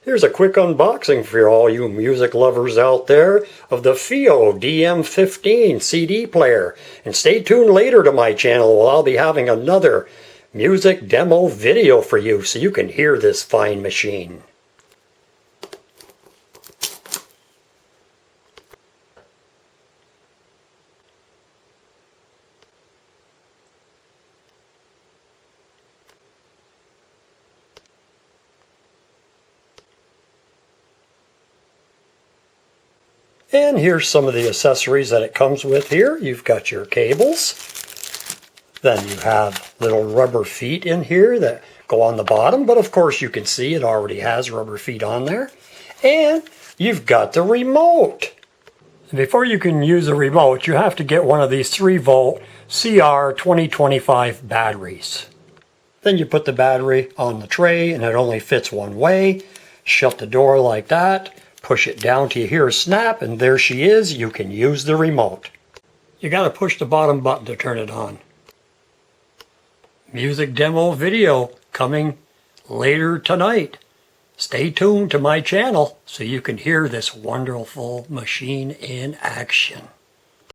Here's a quick unboxing for all you music lovers out there of the FiiO DM15 CD player. And stay tuned later to my channel where I'll be having another music demo video for you so you can hear this fine machine. And here's some of the accessories that it comes with here. You've got your cables. Then you have little rubber feet in here that go on the bottom. But of course you can see it already has rubber feet on there. And you've got the remote. And before you can use the remote, you have to get one of these 3-volt CR2025 batteries. Then you put the battery on the tray and it only fits one way. Shut the door like that. Push it down till you hear a snap, and there she is. You can use the remote. You got to push the bottom button to turn it on. Music demo video coming later tonight. Stay tuned to my channel so you can hear this wonderful machine in action.